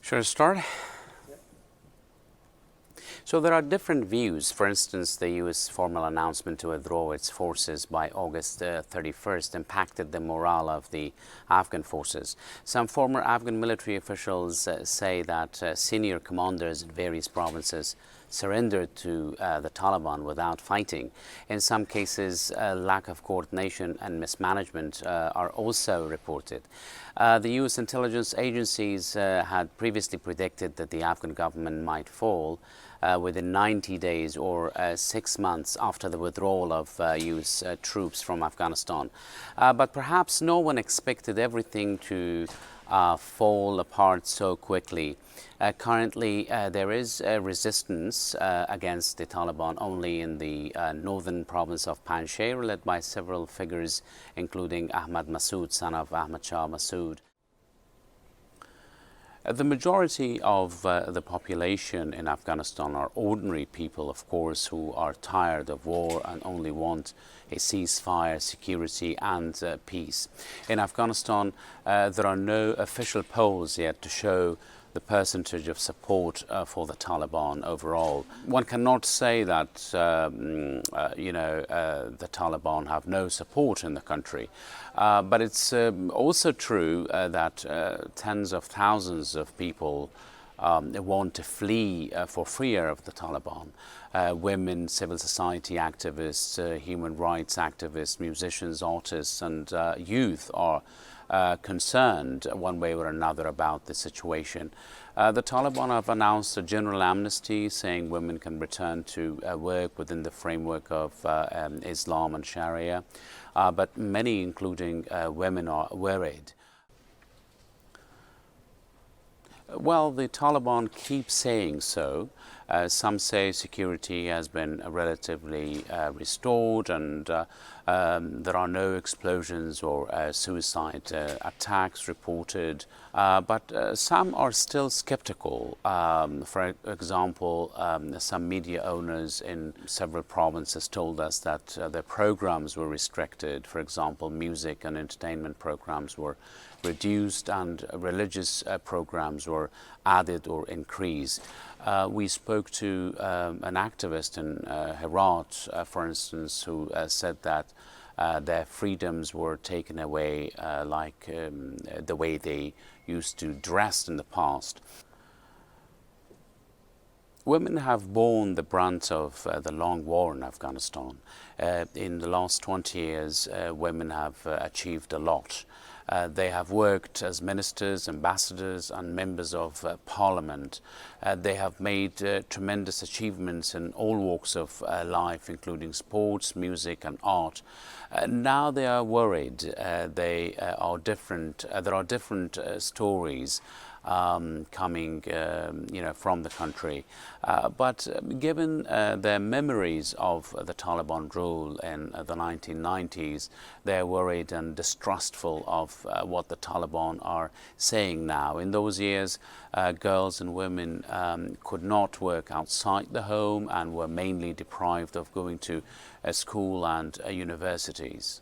Should I start? So there are different views. For instance, the U.S. formal announcement to withdraw its forces by August 31st impacted the morale of the Afghan forces. Some former Afghan military officials say that senior commanders in various provinces surrendered to the Taliban without fighting. In some cases, lack of coordination and mismanagement are also reported. The U.S. intelligence agencies had previously predicted that the Afghan government might fall within 90 days or 6 months after the withdrawal of U.S. Troops from Afghanistan. But perhaps no one expected everything to fall apart so quickly. Currently, there is resistance against the Taliban only in the northern province of Panjshir, led by several figures, including Ahmad Massoud, son of Ahmad Shah Massoud. The majority of the population in Afghanistan are ordinary people, of course, who are tired of war and only want a ceasefire, security and peace. In Afghanistan, there are no official polls yet to show the percentage of support for the Taliban overall. One cannot say that the Taliban have no support in the country, but it's also true that tens of thousands of people want to flee for fear of the Taliban. Women, civil society activists, human rights activists, musicians, artists and youth are concerned one way or another about the situation. The Taliban have announced a general amnesty, saying women can return to work within the framework of Islam and Sharia, but many, including women, are worried. Well, the Taliban keep saying so. Some say security has been relatively restored and there are no explosions or suicide attacks reported. But some are still skeptical. For example, some media owners in several provinces told us that their programs were restricted. For example, music and entertainment programs were reduced and religious programs were added or increased. We spoke to an activist in Herat, for instance, who said that their freedoms were taken away like the way they used to dress in the past. Women have borne the brunt of the long war in Afghanistan. In the last 20 years, women have achieved a lot. They have worked as ministers, ambassadors and members of parliament. They have made tremendous achievements in all walks of life, including sports, music and art. Now they are worried. There are different stories coming from the country. But given their memories of the Taliban rule in the 1990s, they're worried and distrustful of what the Taliban are saying now. In those years, girls and women could not work outside the home and were mainly deprived of going to school and universities.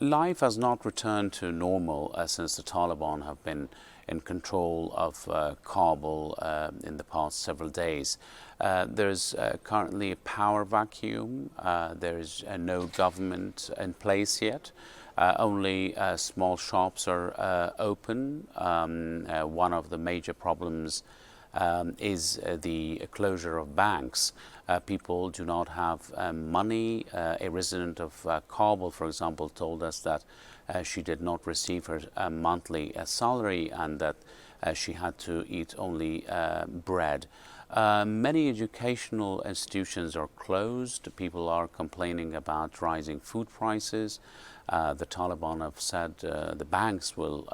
Life has not returned to normal since the Taliban have been in control of Kabul in the past several days. There's currently a power vacuum. There is no government in place yet. Only small shops are open. One of the major problems is the closure of banks. People do not have money. A resident of Kabul, for example, told us that she did not receive her monthly salary and that she had to eat only bread. Many educational institutions are closed. People are complaining about rising food prices. The Taliban have said the banks will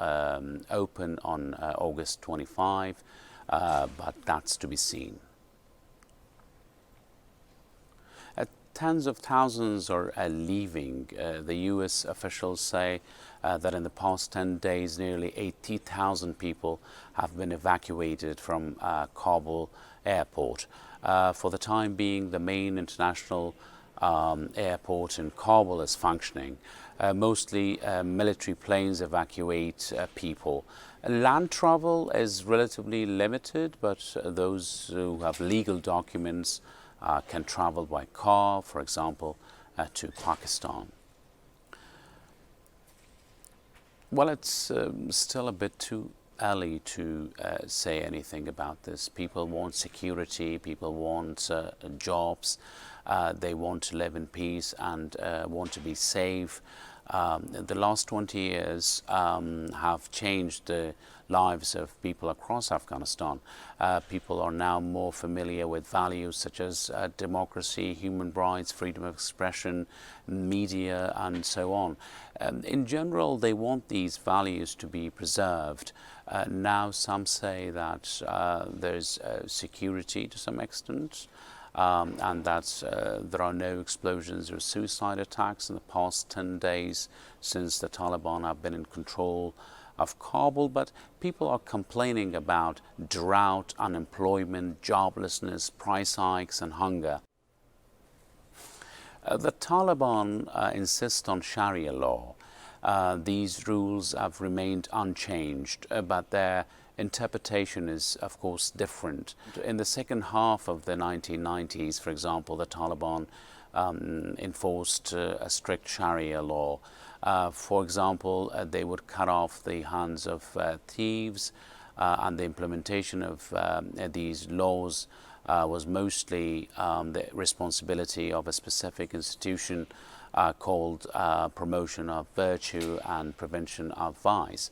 open on August 25, but that's to be seen. Tens of thousands are leaving. The U.S. officials say that in the past 10 days, nearly 80,000 people have been evacuated from Kabul airport. For the time being, the main international airport in Kabul is functioning. Mostly military planes evacuate people. Land travel is relatively limited, but those who have legal documents can travel by car, for example, to Pakistan. Well, it's still a bit too early to say anything about this. People want security, people want jobs, they want to live in peace and want to be safe. The last 20 years have changed the lives of people across Afghanistan. People are now more familiar with values such as democracy, human rights, freedom of expression, media, and so on. In general, they want these values to be preserved. Now some say that there's security to some extent, and that there are no explosions or suicide attacks in the past 10 days since the Taliban have been in control of Kabul, but people are complaining about drought, unemployment, joblessness, price hikes, and hunger. The Taliban insist on Sharia law. These rules have remained unchanged, but their interpretation is, of course, different. In the second half of the 1990s, for example, the Taliban enforced a strict Sharia law. For example, they would cut off the hands of thieves, and the implementation of these laws was mostly the responsibility of a specific institution called Promotion of Virtue and Prevention of Vice.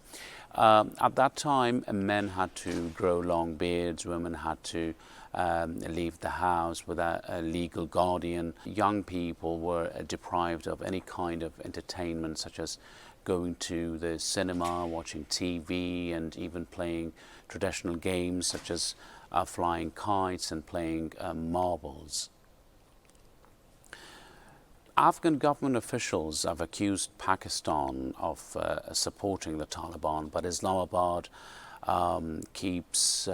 At that time, men had to grow long beards, women had to leave the house without a legal guardian. Young people were deprived of any kind of entertainment, such as going to the cinema, watching TV, and even playing traditional games such as flying kites and playing marbles. Afghan government officials have accused Pakistan of supporting the Taliban, but Islamabad keeps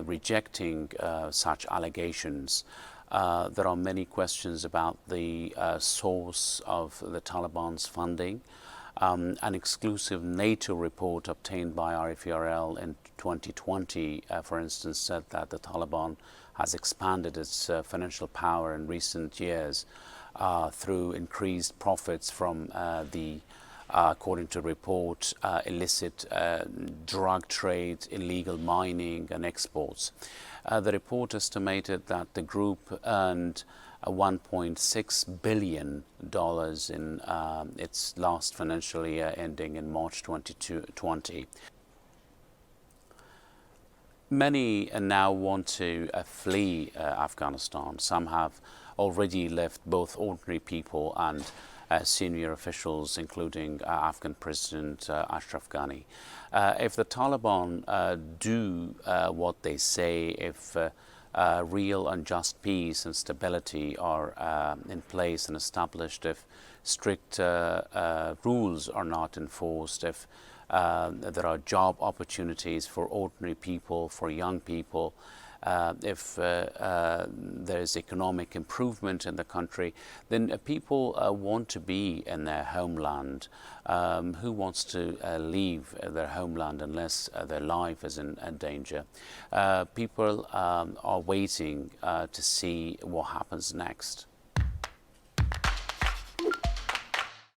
rejecting such allegations. There are many questions about the source of the Taliban's funding. An exclusive NATO report obtained by RFRL in 2020, for instance, said that the Taliban has expanded its financial power in recent years through increased profits from according to report, illicit drug trade, illegal mining, and exports. The report estimated that the group earned $1.6 billion in its last financial year ending in March 2020. Many now want to flee Afghanistan. Some have already left, both ordinary people and senior officials, including Afghan President Ashraf Ghani. If the Taliban do what they say, if real and just peace and stability are in place and established, if strict rules are not enforced, if there are job opportunities for ordinary people, for young people, if there's economic improvement in the country, then people want to be in their homeland. Who wants to leave their homeland unless their life is in danger? People are waiting to see what happens next.